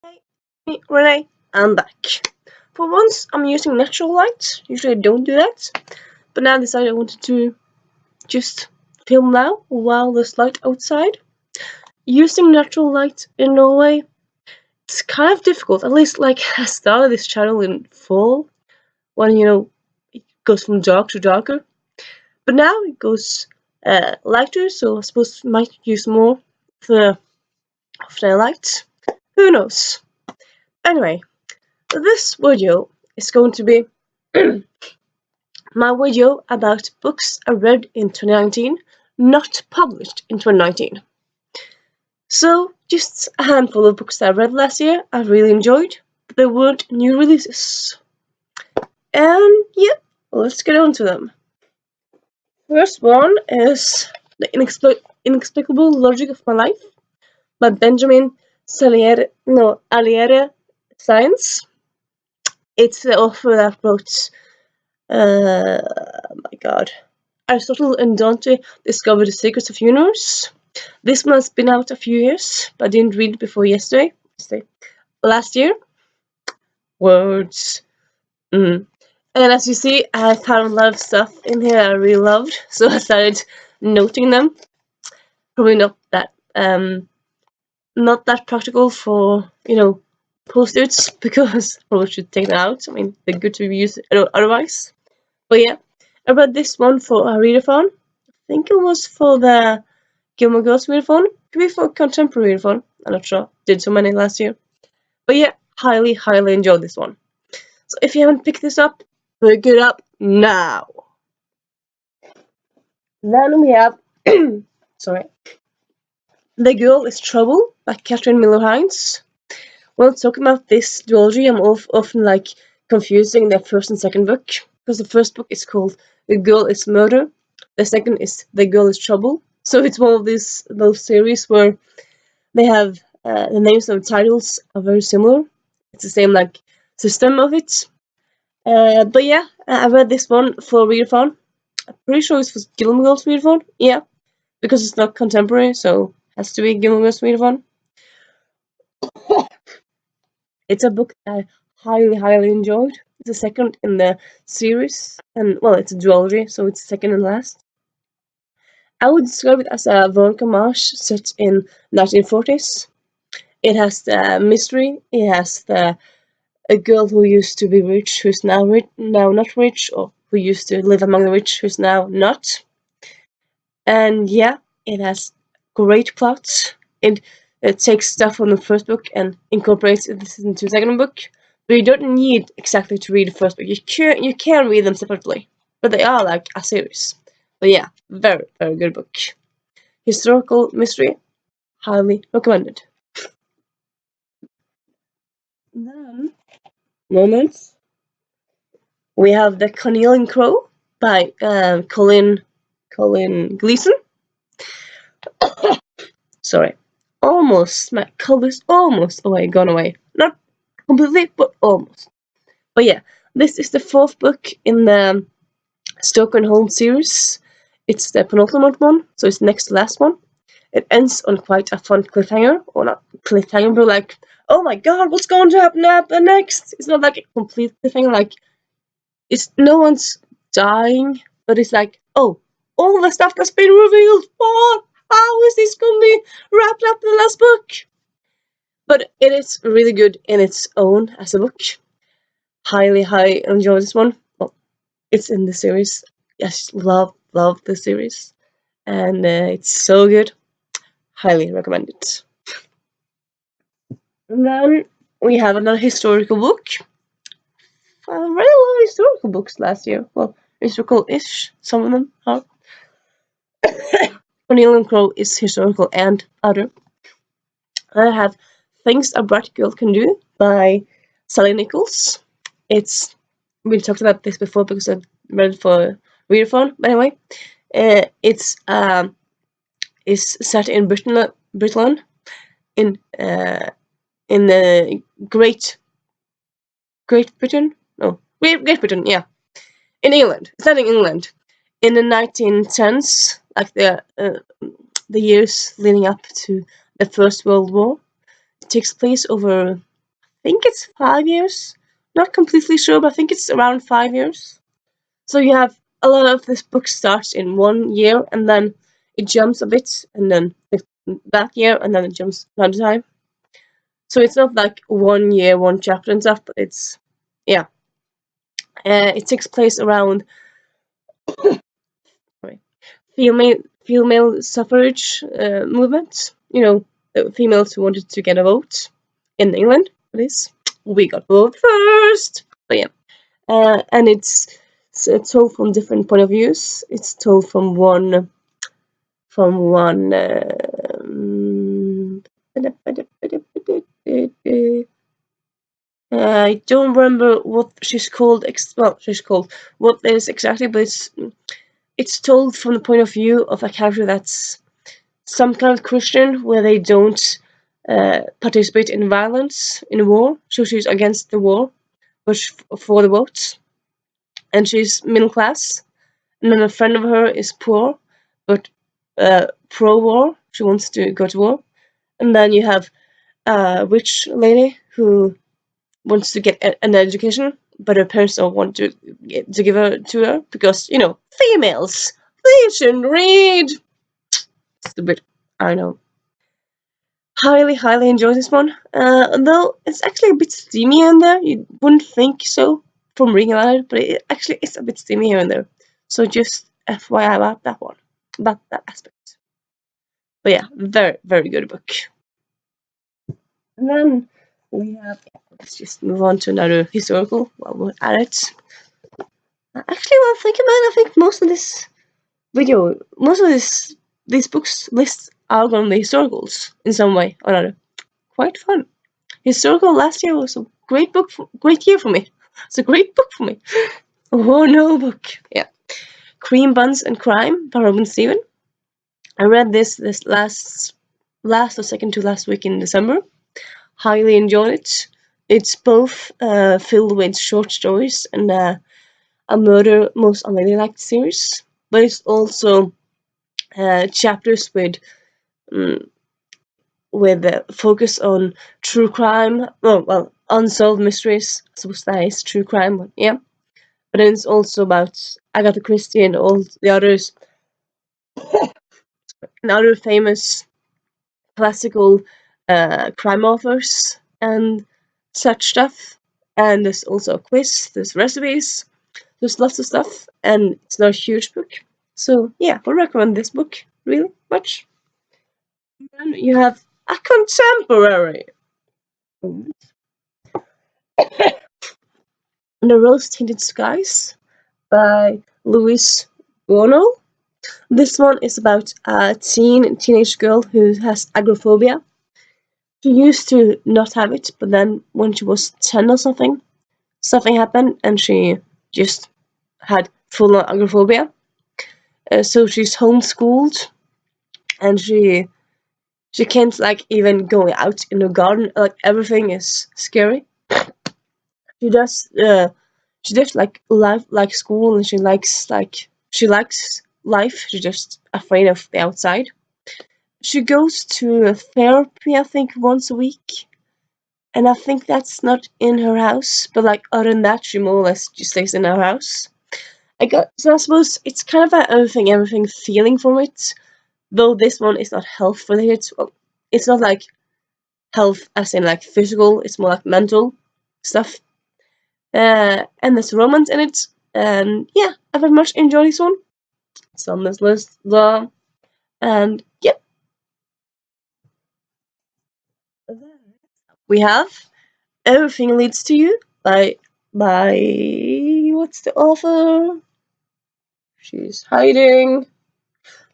Hey, me, Renee, I'm back. For once, I'm using natural light. Usually I don't do that. But now I decided I wanted to just film now while there's light outside. Using natural light in Norway, it's kind of difficult. At least, I started this channel in fall, when, it goes from dark to darker. But now it goes lighter, so I suppose I might use more of the light. Who knows? Anyway, this video is going to be my video about books I read in 2019, not published in 2019. So, just a handful of books that I read last year I really enjoyed, but they weren't new releases. And yeah, let's get on to them. First one is The Inexplicable Logic of My Life by Benjamin Aliere Science. It's the author that wrote my god. Aristotle and Dante discovered the secrets of the universe. This one has been out a few years, but I didn't read it before last year. Words. And as you see, I found a lot of stuff in here I really loved, so I started noting them. Probably not that practical for, post-its, because I probably should take them out. I mean, they're good to be used otherwise. But yeah, I read this one for a readathon. I think it was for the Gilmore Girls readathon. Could be for contemporary readathon. I'm not sure. Did so many last year. But yeah, highly enjoyed this one. So if you haven't picked this up, pick it up now. Then we have sorry. The Girl is Trouble by Catherine Miller Hines. When talking about this duology, I'm often confusing the first and second book, because the first book is called The Girl is Murder, the second is The Girl is Trouble. So it's one of those series where they have the names of the titles are very similar. It's the same system of it. But yeah, I read this one for readathon. I'm pretty sure it was Gilmore Girls readathon. Yeah, because it's not contemporary, so it has to be Gilmore Girls readathon. It's a book I highly enjoyed. It's the second in the series, and well, it's a duology, so it's second and last. I would describe it as a werent homage set in 1940s. It has the mystery. It has a girl who used to be rich, who's now not rich, or who used to live among the rich, who's now not. And yeah, it has great plots. It takes stuff from the first book and incorporates it into the second book. But you don't need exactly to read the first book. You can read them separately, but they are like a series. But yeah, very good book. Historical mystery, highly recommended. Then, moments. We have The Coney Crow by Colin Gleason. Sorry, my cold is almost gone away. Not completely, but almost. But yeah, this is the fourth book in the Stoker and Holmes series. It's the penultimate one, so it's the next to last one. It ends on quite a fun cliffhanger, or not cliffhanger, but oh my god, what's going to happen next? It's not like a complete cliffhanger, it's no one's dying, but it's oh, all the stuff that's been revealed. What? How is this going to be wrapped up in the last book? But it is really good in its own as a book. Highly enjoy this one. Well, it's in the series. Yes, love the series, and it's so good. Highly recommend it. And then we have another historical book. I read a lot of historical books last year. Well, historical-ish. Some of them are. Cornelian Crow is historical and other. I have Things a Bright Girl Can Do by Sally Nichols. We talked about this before because I read it for readathon. But anyway, it's set in Britain, in the Great Britain. No, Great Britain. Yeah, in England. It's set in England in the 1910s, the years leading up to the First World War. It takes place over think it's 5 years. Not completely sure, but I think it's around 5 years. So you have a lot of this book starts in 1 year, and then it jumps a bit, and then that year, and then it jumps another time. So it's not like 1 year, 1 chapter and stuff, but it's, yeah. It takes place around female suffrage movement. You know, females who wanted to get a vote in England. This we got vote first. But yeah, and it's told from different point of views. It's told from one. I don't remember what she's called. Well, she's called what is exactly, but it's told from the point of view of a character that's some kind of Christian, where they don't participate in violence in war. So she's against the war, but for the votes, and she's middle class. And then a friend of her is poor, but pro-war. She wants to go to war. And then you have a rich lady who wants to get an education, but her parents don't want to give her to her because, you know, females, they shouldn't read. Stupid. I know. Highly enjoy this one. Though it's actually a bit steamy in there. You wouldn't think so from reading about it, but it actually is a bit steamy here and there. So just FYI about that one, about that aspect. But yeah, very good book. And then we have. Let's just move on to another historical while we're at it. Actually, while thinking about it, I think most of these books lists are going to be historicals in some way or another. Quite fun. Historical last year was a great year for me. It's a great book for me. Oh no, book. Yeah. Cream Buns and Crime by Robin Stephen. I read this last or second to last week in December. Highly enjoyed it. It's both filled with short stories and a murder most unladylike series, but it's also chapters with focus on true crime. Well, unsolved mysteries. I suppose that is true crime, but yeah. But then it's also about Agatha Christie and all the others, and other famous classical crime authors and such stuff. And there's also a quiz, there's recipes, there's lots of stuff, and it's not a huge book. So yeah, I would recommend this book really much. And then you have a contemporary. The Rose-Tinted Skies by Louise Bono. This one is about a teenage girl who has agoraphobia. She used to not have it, but then when she was 10 or something happened and she just had full-on agoraphobia. So she's homeschooled, and she can't like even go out in the garden. Like everything is scary. She does like life, like school, and she likes life. She's just afraid of the outside. She goes to therapy, I think, once a week, and I think that's not in her house. But like other than that, she more or less just stays in her house. So I suppose it's kind of an everything feeling from it. Though this one is not health related. Well, it's not like health as in like physical. It's more like mental stuff. And there's romance in it. And yeah, I very much enjoy this one. It's on this list. And yep. We have Everything Leads to You by what's the author? She's hiding.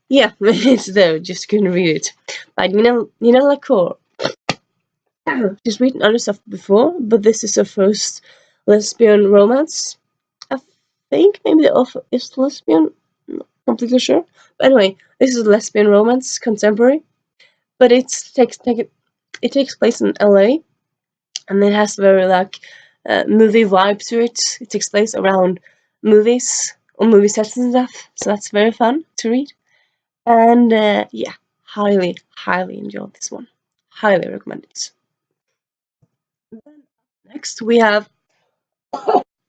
Yeah, it's there. Just couldn't read it. By Nina Lacour. She's written other stuff before, but this is her first lesbian romance. I think maybe the author is lesbian. Not completely sure. But anyway, this is a lesbian romance, contemporary. But it takes place in LA, and it has very like movie vibe to it. It takes place around movies or movie sets and stuff, so that's very fun to read. And yeah, highly enjoyed this one. Highly recommend it. Next we have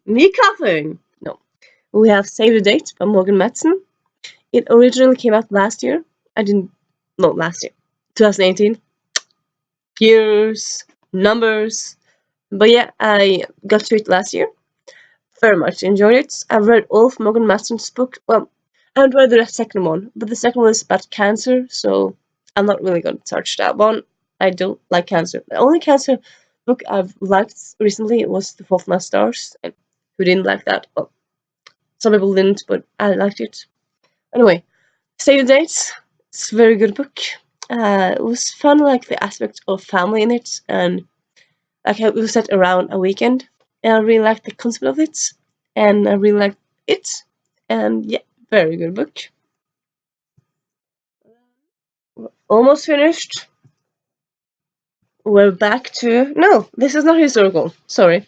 me coughing. No, we have Save the Date by Morgan Matson. It originally came out last year. Not last year, 2018. Years, numbers. But yeah, I got to it last year. Very much enjoyed it. I've read all of Morgan Matson's book. Well, I haven't read the second one, but the second one is about cancer, so I'm not really going to touch that one. I don't like cancer. The only cancer book I've liked recently was The Fault in Our Stars, and who didn't like that? Well, some people didn't, but I liked it. Anyway, Save the Dates. It's a very good book. It was fun, like the aspect of family in it, and like it was set around a weekend, and I really liked the concept of it, and I really liked it, and yeah, very good book. Almost finished. We're back to no. This is not historical. Sorry.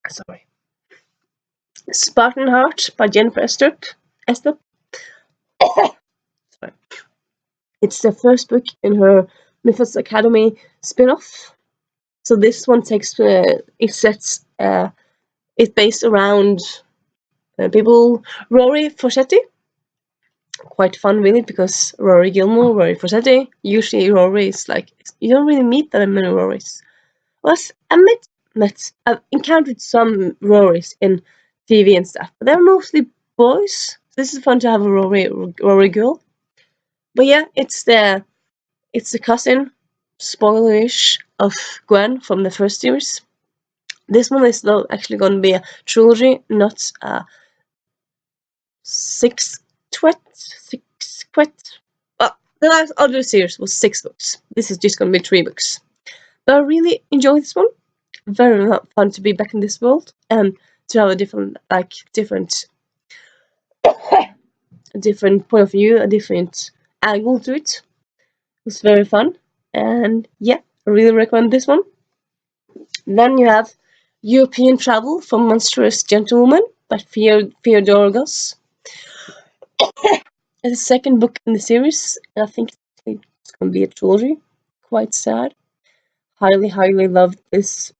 Sorry. Spartan Heart by Jennifer Estrup. Estrup. Sorry. It's the first book in her Mythos Academy spin-off. So this one takes it sets it's based around people Rory Forsetti. Quite fun really, because Rory Gilmore, Rory Forsetti. Usually Rory is like you don't really meet that many Rorys. Well, I've encountered some Rorys in TV and stuff, but they're mostly boys. This is fun to have a Rory girl. But yeah, it's the cousin, spoilerish, of Gwen from the first series. This one is though actually going to be a trilogy, not a six quet. Well, the last other series was 6 books. This is just going to be 3 books. But I really enjoyed this one. Very fun to be back in this world and to have a different point of view, a different angle to it. It was very fun, and yeah, I really recommend this one. Then you have European Travel from Monstrous Gentlewoman by Theodorgos. It's the second book in the series, and I think it's going to be a trilogy. Quite sad. Highly loved this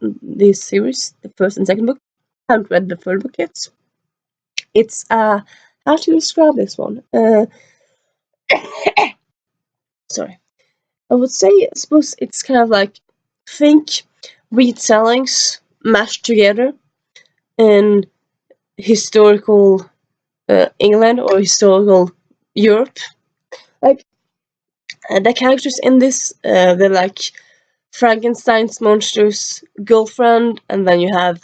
series, the first and second book. I haven't read the third book yet. It's how to describe this one? Sorry. I would say, I suppose it's kind of like, think retellings mashed together in historical England or historical Europe. Like the characters in this, they're like Frankenstein's monster's girlfriend, and then you have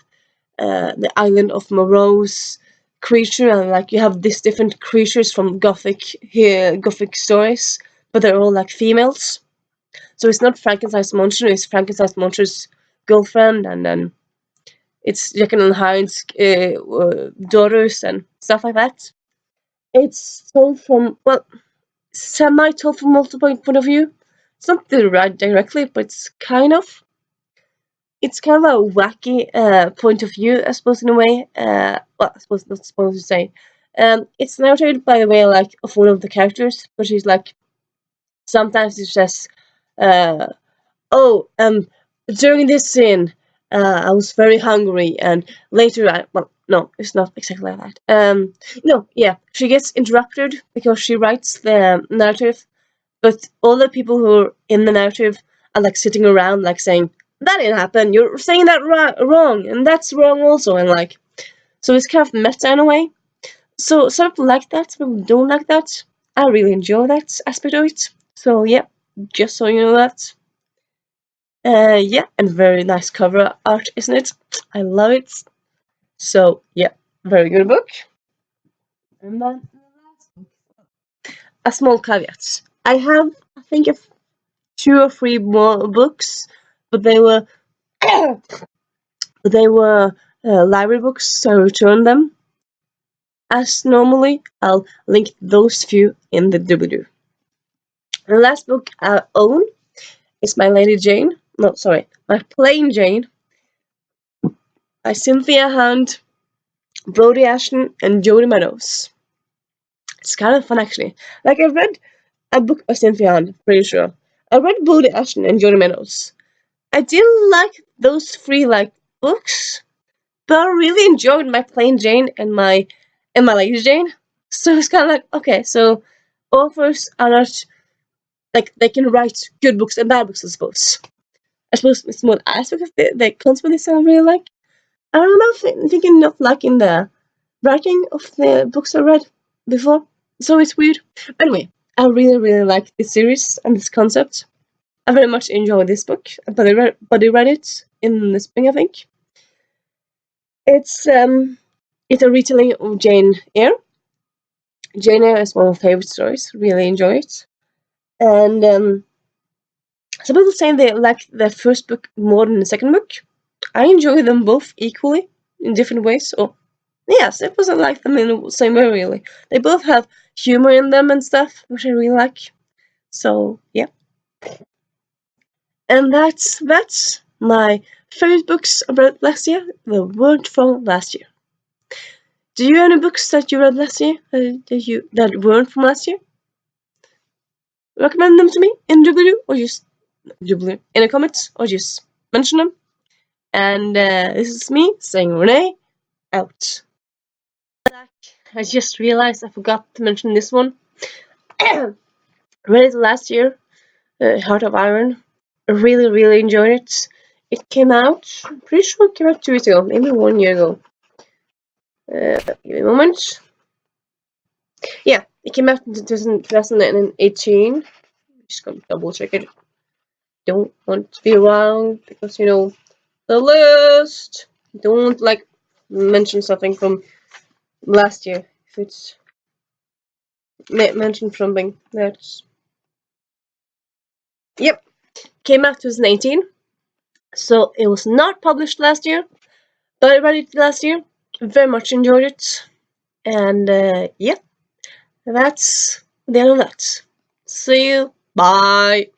the island of Moreau's creature, and like you have these different creatures from Gothic stories, but they're all like females. So it's not Frankenstein's monster; it's Frankenstein's monster's girlfriend, and then it's Jekyll and Hyde's daughters and stuff like that. It's told from semi-told from multiple point of view. It's not directly, but it's kind of a wacky point of view, I suppose, in a way. I suppose not supposed to say. It's narrated by the way like of one of the characters, but she's like sometimes it says, uh, "Oh, during this scene, I was very hungry, and later no, it's not exactly like that. No, yeah, she gets interrupted because she writes the narrative, but all the people who are in the narrative are like sitting around, like saying, "That didn't happen. You're saying that wrong, and that's wrong also." And like, so it's kind of meta in a way. So some people like that, some people don't like that. I really enjoy that aspect of it. So yeah, just so you know that. Yeah, and very nice cover art, isn't it? I love it. So yeah, very good book. And then a small caveat. I have, I think, 2 or 3 more books, but they were library books, so I returned them. As normally, I'll link those few in the doobly-doo. The last book I own is My Lady Jane. No, sorry, My Plain Jane by Cynthia Hand, Brody Ashton, and Jody Meadows. It's kind of fun actually. Like I read a book by Cynthia Hand, pretty sure. I read Brody Ashton and Jody Meadows, I didn't like those three like books, but I really enjoyed my Plain Jane and my Lady Jane. So it's kind of like, okay, so authors are not like they can write good books and bad books. I suppose it's more the aspect of the concept itself I really like. I remember thinking of liking the writing of the books I read before, so it's weird. Anyway, I really really like this series and this concept. I very much enjoyed this book, but I read it in the spring, I think. It's it's a retelling of Jane Eyre. Jane Eyre is one of my favorite stories. Really enjoy it. And some people say they like the first book more than the second book. I enjoy them both equally in different ways. Oh, yes, it wasn't like them in the same way really. They both have humor in them and stuff, which I really like. So yeah, and that's my favorite books I read last year. The word from last year. Do you have any books that you read last year that weren't from last year? Recommend them to me in the or just in the comments, or just mention them. And this is me saying Renee out. I just realized I forgot to mention this one. Read it last year, Heart of Iron. I really, really enjoyed it. It came out, I'm pretty sure it came out 2 weeks ago, maybe 1 year ago. Give me a moment. Yeah, it came out in 2018. Just gonna double check it. Don't want to be wrong because the list. Don't like mention something from last year if it's mentioned something that's yep, came out 2018. So it was not published last year, but I read it last year. Very much enjoyed it, and yeah, that's the end of that. See you. Bye.